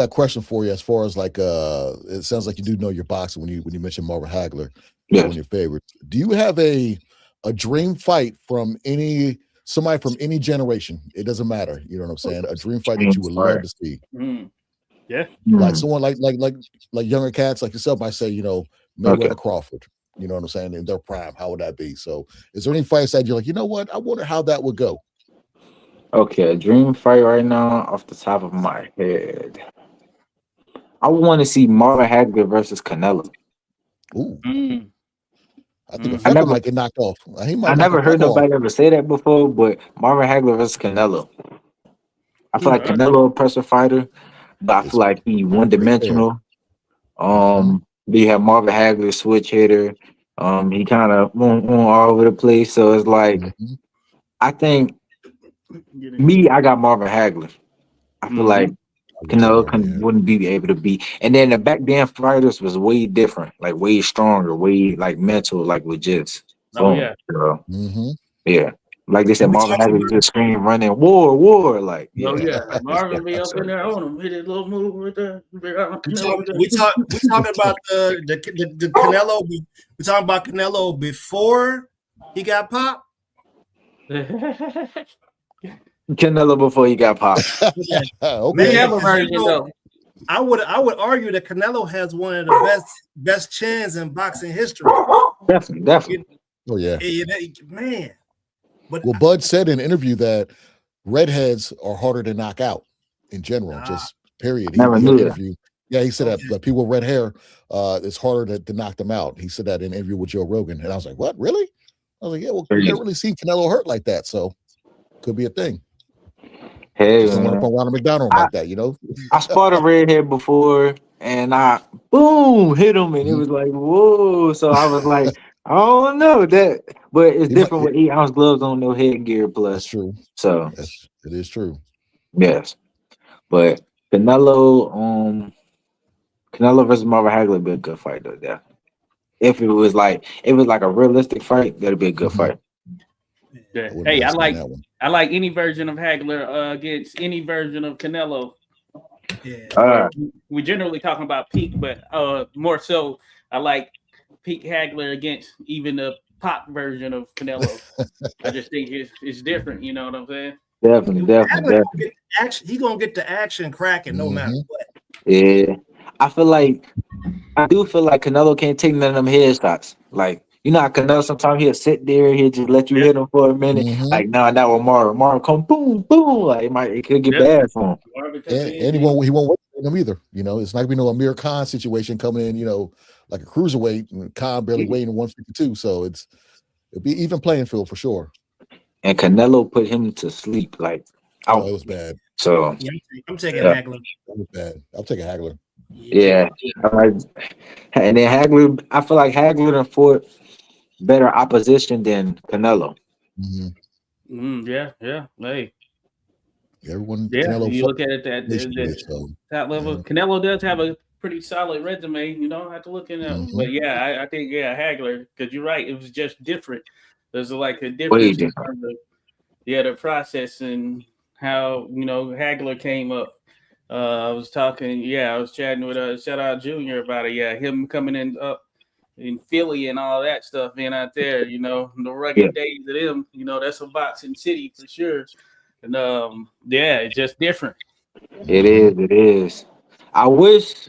a question for you as far as like it sounds like you do know your boxing when you mentioned Marvin Hagler, one of your favorites. Do you have a dream fight from somebody from any generation? It doesn't matter. You know what I'm saying? A dream fight that you would love to see.
Yeah.
Like someone like younger cats like yourself might say, Mayweather Crawford. You know what I'm saying? In their prime, how would that be? So is there any fights that you're like, you know what? I wonder how that would go.
Okay, a dream fight right now off the top of my head. I want to see Marvin Hagler versus Canelo.
Ooh. I think
I
might get knocked off.
I never heard nobody ever say that before, but Marvin Hagler versus Canelo. I feel like Canelo a pressure fighter, but I feel like he one-dimensional. You have Marvin Hagler, switch hitter. He kind of went all over the place. So it's like, I think I got Marvin Hagler. I feel like Canelo wouldn't be able to beat. And then the back then fighters was way different, like way stronger, way like mental, like legit. Yeah. Like they said, Marvin Hagler just scream, running, war, like
Marvin be up in there on him, hit his little move with the.
We talking about the Canelo. We talking about Canelo before he got popped.
Canelo before he got popped.
Man, I would argue that Canelo has one of the best chins in boxing history.
Definitely.
Oh yeah,
man. But
Bud said in an interview that redheads are harder to knock out in general, just period.
Never knew that.
Yeah, he said that people with red hair, it's harder to knock them out. He said that in an interview with Joe Rogan, and I was like, "What? Really?" I was like, "Yeah, well, we never really seen Canelo hurt like that, so could be a thing."
Hey,
just run up on Ronald McDonald like that,
I spot a redhead before, and I boom hit him, and it was like whoa. So I was like, I don't know that, but it's different with 8-ounce gloves on, no headgear. Plus,
that's true.
So
it is true.
Yes, but Canelo versus Marvin Hagler would be a good fight though. Yeah. If it was like a realistic fight, that'd be a good fight.
Yeah.
I wouldn't
Hey,
mind seeing that one.
I like any version of Hagler against any version of Canelo.
Yeah.
We generally talking about Peak, but more so, I like Peak Hagler against even the pop version of Canelo. I just think it's different. You know what I'm saying?
Definitely.
He gonna get the action cracking no matter what.
Yeah, I do feel like Canelo can't take none of them headshots. Like, you know how Canelo sometimes he'll sit there, he'll just let you hit him for a minute. Like, nah, that was Marvin come boom, boom. Like, it could get bad for him.
And he won't wait for them either. You know, it's not gonna be no Amir Khan situation coming in, you know, like a cruiserweight and Khan barely weighing 152. So it'll be even playing field for sure.
And Canelo put him to sleep, like out.
Oh, it was bad.
So
yeah, I'm taking Hagler.
That was bad. I'll take a Hagler.
Yeah. And then Hagler, I feel like Hagler fought better opposition than Canelo.
Yeah. Hey.
Everyone,
yeah.
Canelo
You look at it that top level. Canelo does have a pretty solid resume. You don't have to look at him, but yeah, I think Hagler, because you're right. It was just different. There's like a difference in terms of the process and how Hagler came up. I was chatting with shout out Junior about it. Yeah, him coming in up in Philly and all that stuff, being out there, the rugged days of them, that's a boxing city for sure. And it's just different.
It is. I wish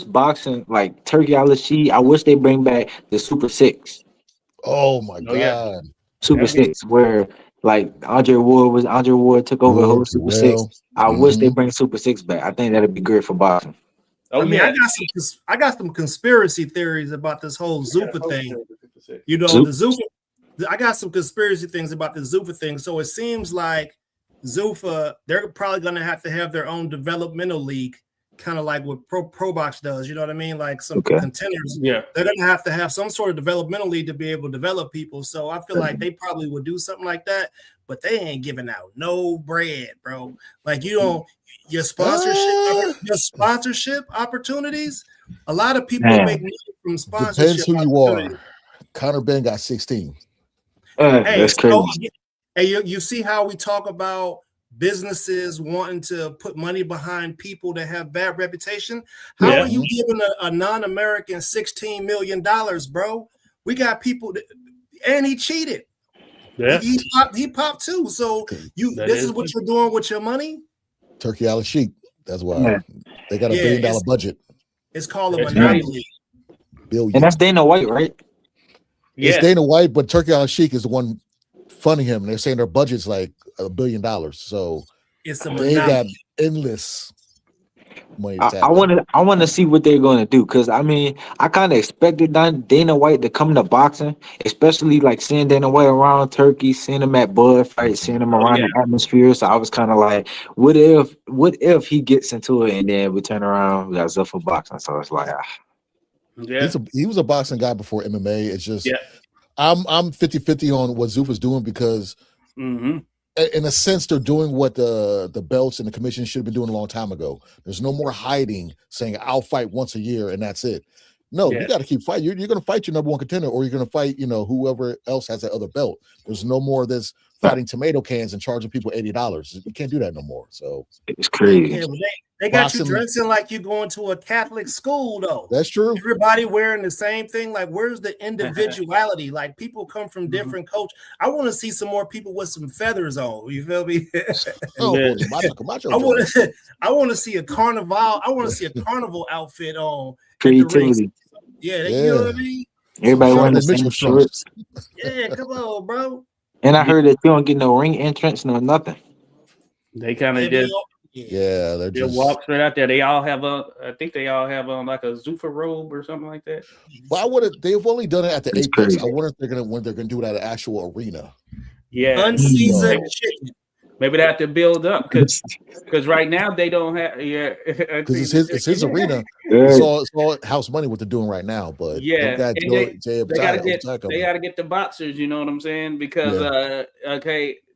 boxing, like Turkey Al-Sheed, I wish they bring back the Super 6.
Oh my God.
Super 6, where like Andre Ward took over the whole Super 6. I wish they bring Super 6 back. I think that'd be great for boxing.
I got some conspiracy theories about this whole Zuffa thing. The Zuffa. I got some conspiracy things about the Zuffa thing. So it seems like Zuffa, they're probably going to have their own developmental league, kind of like what Pro Box does. You know what I mean? Like some contenders. Yeah, they're going to have some sort of developmental league to be able to develop people. So I feel like they probably would do something like that, but they ain't giving out no bread, bro. Like your sponsorship opportunities. A lot of people make money from sponsorship.
Depends who you are. Conor Benn got 16.
That's crazy.
You see how we talk about businesses wanting to put money behind people that have bad reputation? How are you giving a non-American $16 million, bro? We got people and he cheated. Yeah. He popped too. So this is what you're doing with your money?
Turkey Al-Sheed. That's why they got $1 billion budget.
It's called a monopoly.
And that's Dana White, right?
Yeah. It's Dana White, but Turkey Al-Sheed is the one funding him. They're saying their budget's like $1 billion. So they got endless money.
I want to see what they're going to do, because I mean, I kind of expected Dana White to come to boxing, especially like seeing Dana White around Turkey, seeing him at Bud fights, seeing him around the atmosphere. So I was kind of like, what if he gets into it and then we turn around, we got Zuffa boxing? So it's like,
he was a boxing guy before MMA. It's just I'm 50-50 on what Zuffa's doing, because in a sense they're doing what the belts and the commission should have been doing a long time ago. There's no more hiding, saying I'll fight once a year and that's it. No, you got to keep fighting. You're going to fight your number one contender, or you're going to fight whoever else has that other belt. There's no more of this fighting tomato cans and charging people $80. You can't do that no more. So
it's crazy.
Yeah, they got you dressing like you're going to a Catholic school, though.
That's true.
Everybody wearing the same thing. Like, where's the individuality? Like, people come from different cultures. I want to see some more people with some feathers on. You feel me? I want to see a carnival. I want to see a carnival outfit on.
Creativity.
You know what I mean?
Everybody wearing the same shirts.
Yeah, come on, bro.
And I heard that you don't get no ring entrance, no nothing.
They kind of just.
Yeah, they're just
walk straight out there. They all have I think they all have like a Zuffa robe or something like that.
Well, they've only done it at the Apex. I wonder if when they're gonna do it at an actual arena.
Yeah,
unseasoned chicken.
Maybe they have to build up, because right now they don't have. Yeah,
because it's his arena. It's all house money what they're doing right now. But
they got to get the boxers. You know what I'm saying? Because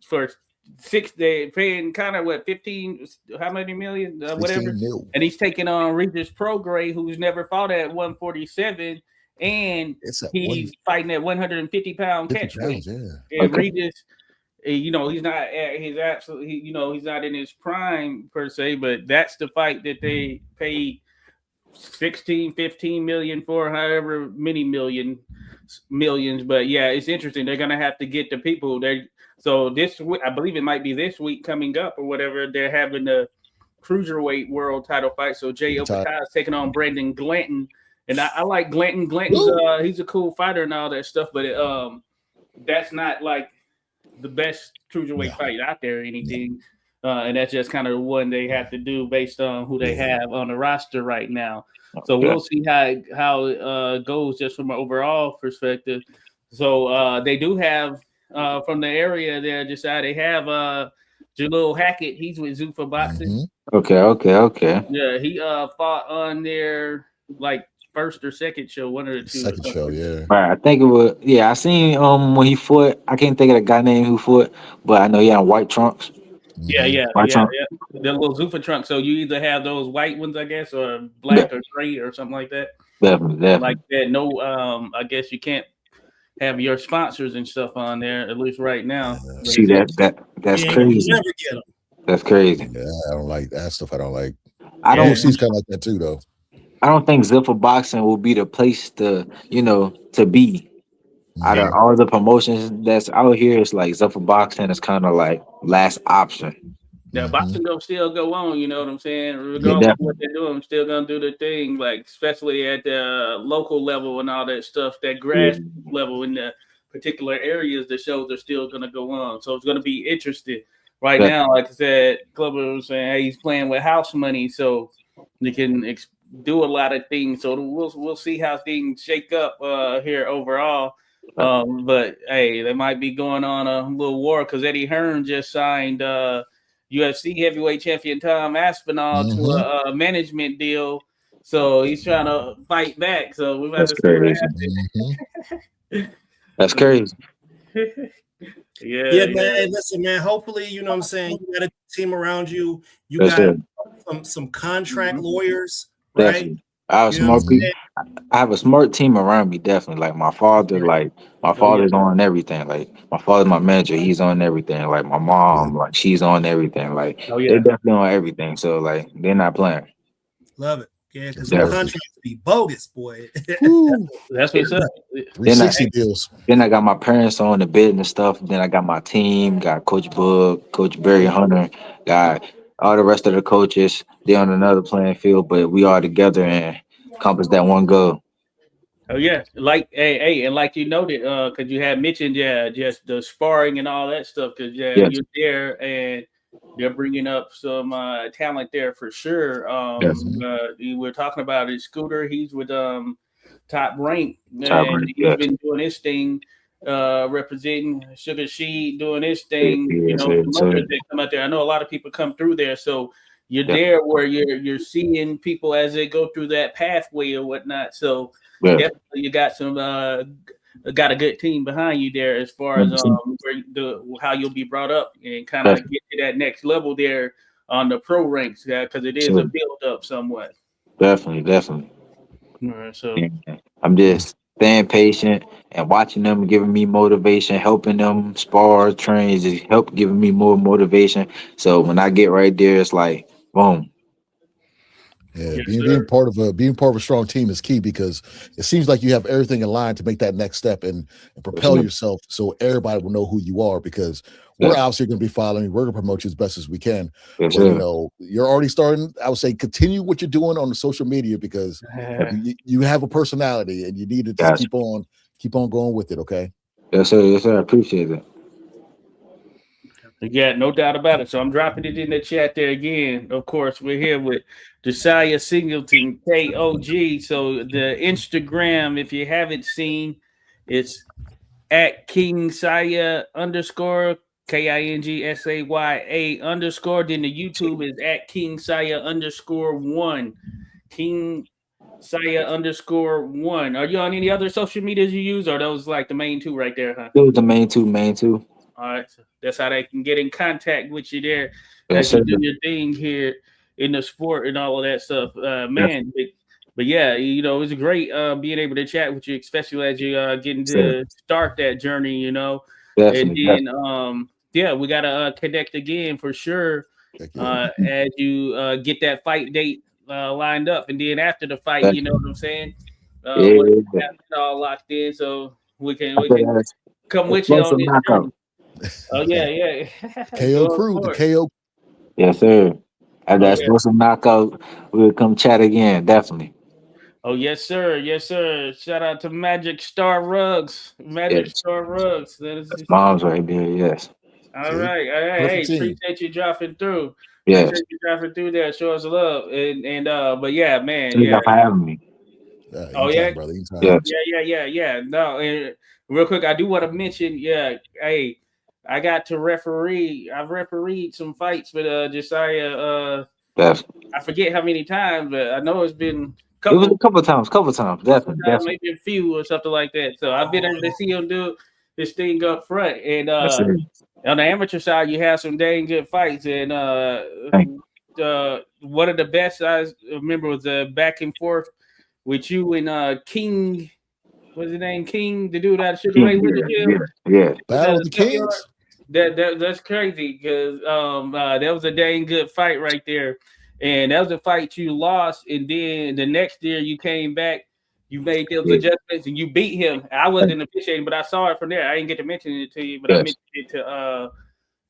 for They're paying kind of what 15, how many million, whatever,
mil.
and he's taking on Regis Prograis, who's never fought at 147, and
It's at
he's fighting at 150-pound
50
catch weight.
pounds,
And
Okay.
Regis, you know, he's not at his absolute, you know, he's not in his prime per se, but that's the fight that they paid 16, 15 million for, however many millions. But yeah, it's interesting. They're gonna have to get the people. So this week, I believe it might be this week coming up or whatever. They're having the cruiserweight world title fight. So Jay Okada is taking on Brandon Glanton, and I like Glanton. Glanton's he's a cool fighter and all that stuff, but that's not like the best cruiserweight fight out there or anything. And that's just kind of the one they have to do based on who they have on the roster right now. So we'll see how it goes just from an overall perspective. So they do have from the area there, Jisaya, they have Jalil Hackett. He's with Zuffa Boxing.
Okay.
Yeah, he fought on their like first or second show, one of the two.
Second show, yeah.
Right, I think it was. Yeah, I seen when he fought. I can't think of the guy name who fought, but I know he had white trunks.
Yeah. The little Zuffa trunk. So you either have those white ones, I guess, or black or gray or something like that.
Definitely.
Like that. No, I guess you can't have your sponsors and stuff on there, at least right now.
See that's crazy.
You never get them.
That's crazy.
Yeah, I don't like that stuff. I don't like.
I don't.
UFC's kind of like that too, though.
I don't think Zuffa Boxing will be the place to be. Out of all the promotions that's out here, it's like Zuffa Boxing is kind of like last option.
Yeah, boxing gonna still go on, you know what I'm saying? Regardless of what they're doing, I'm still gonna do the thing, like especially at the local level and all that stuff, that grassroots level in the particular areas, the shows are still gonna go on. So it's gonna be interesting. Right now, like I said, Clubber was saying, hey, he's playing with house money, so they can do a lot of things. So we'll see how things shake up here overall. But hey, they might be going on a little war because Eddie Hearn just signed UFC heavyweight champion Tom Aspinall to a management deal. So he's trying to fight back. So we're about to see what happens.
That's crazy.
Yeah, man. Listen, man. Hopefully, you know what I'm saying, you got a team around you. You got some contract lawyers, right?
Definitely. I have a smart team around me, definitely. Like my father, my father's on everything. Like my father's my manager, he's on everything. Like my mom, like she's on everything. Like they're definitely on everything. So like they're not playing.
Love it. Yeah, because the contracts be bogus, boy.
That's what's up.
360 deals.
Then I got my parents on the bid and stuff. Then I got my team, got Coach Book, Coach Barry Hunter, got all the rest of the coaches. They're on another playing field, but we all together and accomplish that one goal.
Oh yeah, like and like you noted, because you had mentioned, just the sparring and all that stuff. Because you're there and they're bringing up some talent there for sure. We're talking about his Scooter. He's with Top Rank, and he's been doing his thing, representing Sugar She, doing his thing. Promoters that come out there. I know a lot of people come through there, so you're there where you're seeing people as they go through that pathway or whatnot. So definitely you got some got a good team behind you there as far as how you'll be brought up and kind of get to that next level there on the pro ranks, because it is a build up somewhat.
Definitely.
So
I'm just staying patient and watching them, giving me motivation, helping them spar, train, just help giving me more motivation. So when I get right there, it's like boom.
Yeah, being part of a strong team is key, because it seems like you have everything in line to make that next step and propel yourself, so everybody will know who you are. Because we're obviously going to be following. We're going to promote you as best as we can. But you're already starting. I would say continue what you're doing on the social media, because you have a personality and you need to just keep on going with it. Okay.
Yes, sir. I appreciate it.
Yeah, no doubt about it. So I'm dropping it in the chat there again. Of course, we're here with Jisaya Singleton, K.O.G. So the Instagram, if you haven't seen, it's at Kingsaya _ KINGSAYA _ Then the YouTube is at Kingsaya _ 1. Kingsaya _ 1. Are you on any other social medias you use, or are those like the main two right there, huh?
Those the main two.
All right, so that's how they can get in contact with you there
Yes,
as you
sir.
do your thing here in the sport and all of that stuff,
Yes,
man. But yeah, you know, it was great being able to chat with you, especially as you getting
sir.
to start that journey, you know. And
Definitely.
then yeah, we gotta connect again for sure
Heck yeah.
as you get that fight date lined up, and then after the fight, you know what I'm saying? Once you
Yeah.
have it all locked in, so we
After
can
that,
come with you on
explosive
this journey.
knockout.
Oh yeah, yeah.
KO
Going
crew, the
for it.
KO.
Yes, sir. After
Oh
that
yeah.
explosive knockout, we'll come chat again. Definitely.
Oh yes, sir. Yes, sir. Shout out to Magic Star Rugs. Magic
Yes.
Star Rugs. That is
That's mom's right there. Yes.
all
See,
right. All right. Hey,
perfect team.
appreciate you dropping through.
Yes.
Appreciate you dropping through there. Show us love. And but yeah, man,
Thank
yeah.
you for having me.
Oh yeah.
Anytime, brother. Anytime.
Yes.
Yeah. No, and real quick, I do want to mention, yeah, hey, I got to referee. I've refereed some fights with Jisaya.
Yes.
I forget how many times, but I know it's been a
It was
couple
a couple times. Definitely.
times,
Definitely.
maybe a few or something like that. So I've been able to see him do his thing up front. And
That's it.
on the amateur side, you have some dang good fights. And
Thank
one of the best I remember was the back and forth with you and King. What's his name? King, the dude out of Sugar Ray
you.
Leadership.
Yeah.
Was
Battle
that
of
a
the
scuff yard?
Kings.
That's crazy because that was a dang good fight right there, and that was a fight you lost, and then the next year you came back, you made those
Yeah.
adjustments, and you beat him. I
Thank
wasn't officiating, but I saw it from there. I didn't get to mention it to you, but I
Yes.
mentioned it to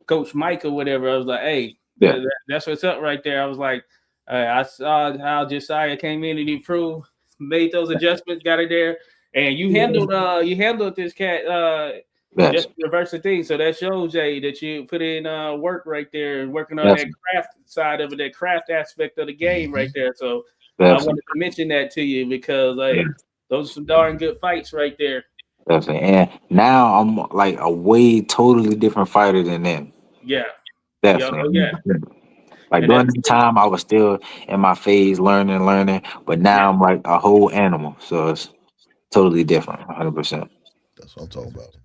Coach Mike or whatever. I was like, hey,
Yeah.
that's what's up right there. I was like, I saw how Josiah came in and improved, made those adjustments, got it there, and you handled this cat
Yes.
just reverse the thing. So that shows Jay that you put in work right there and working on that
Definitely.
craft side of it, that craft aspect of the game right there. So I
Definitely.
wanted to mention that to you because
Yeah.
hey, those are some darn good fights right there.
Definitely. And now I'm like a way totally different fighter than then.
Yeah. Yeah, oh
Definitely.
yeah.
Like
And
during
that's
the time I was still in my phase learning, but
yeah.
now I'm like a whole animal. So it's totally different, 100%.
That's what I'm talking about.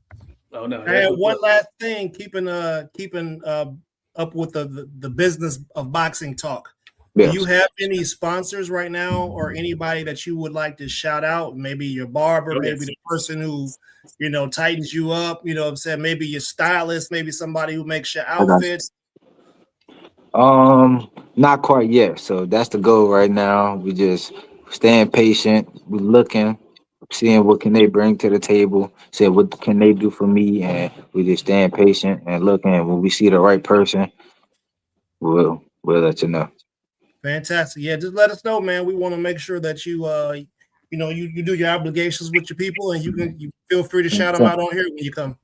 Oh no, that's
And
what's
one
up.
last thing, keeping up with the business of boxing talk. Do you
Yes.
have any sponsors right now, or anybody that you would like to shout out? Maybe your barber,
Oh
maybe
yes.
the person who, tightens you up. You know what I'm saying? Maybe your stylist, maybe somebody who makes your
I got
outfits.
not quite yet. So that's the goal right now. We just staying patient. We looking, seeing what can they bring to the table, see what can they do for me, and we just staying patient and looking. And when we see the right person, we'll let you know.
Fantastic. Yeah, just let us know, man. We want to make sure that you do your obligations with your people, and you feel free to shout them out on here when you come.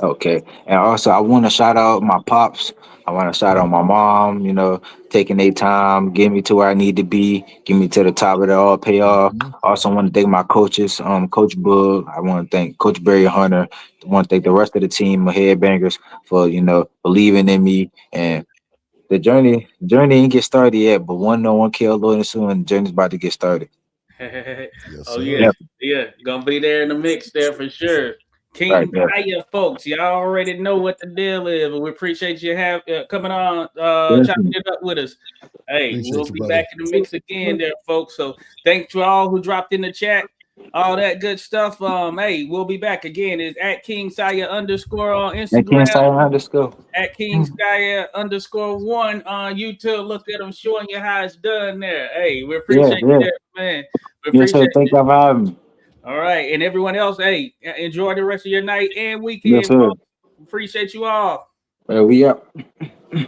Okay. And also, I want to shout out my pops. I want to shout out my mom, taking their time, getting me to where I need to be, get me to the top of it all, pay off.
Mhm.
I also want to thank my coaches, Coach Boog. I want to thank Coach Barry Hunter. I want to thank the rest of the team, my headbangers, for, believing in me. And the journey ain't get started yet, but one kill loading soon, and the journey's about to get started.
Yes,
Oh
sir.
yeah,
Yep.
yeah, gonna be there in the mix there for sure.
Right
King
there.
Fire, folks, y'all already know what the deal is, but we appreciate you coming on, chopping
Definitely.
it up with us. Hey, we'll
Appreciate you,
be
brother.
back in the mix again, there, folks. So thanks to all who dropped in the chat, all that good stuff. Hey, we'll be back again. It's at King Saya _ on
And Ken
Instagram,
Silent underscore.
at King Saya _1 on YouTube. Look at them showing you how it's done there. Hey, we
Yeah,
appreciate
yeah.
you there, man. We
Yes, sir.
appreciate
Thank you for having me.
all right. And everyone else, hey, enjoy the rest of your night and
Yes,
weekend,
sir.
folks. Appreciate you all.
We up.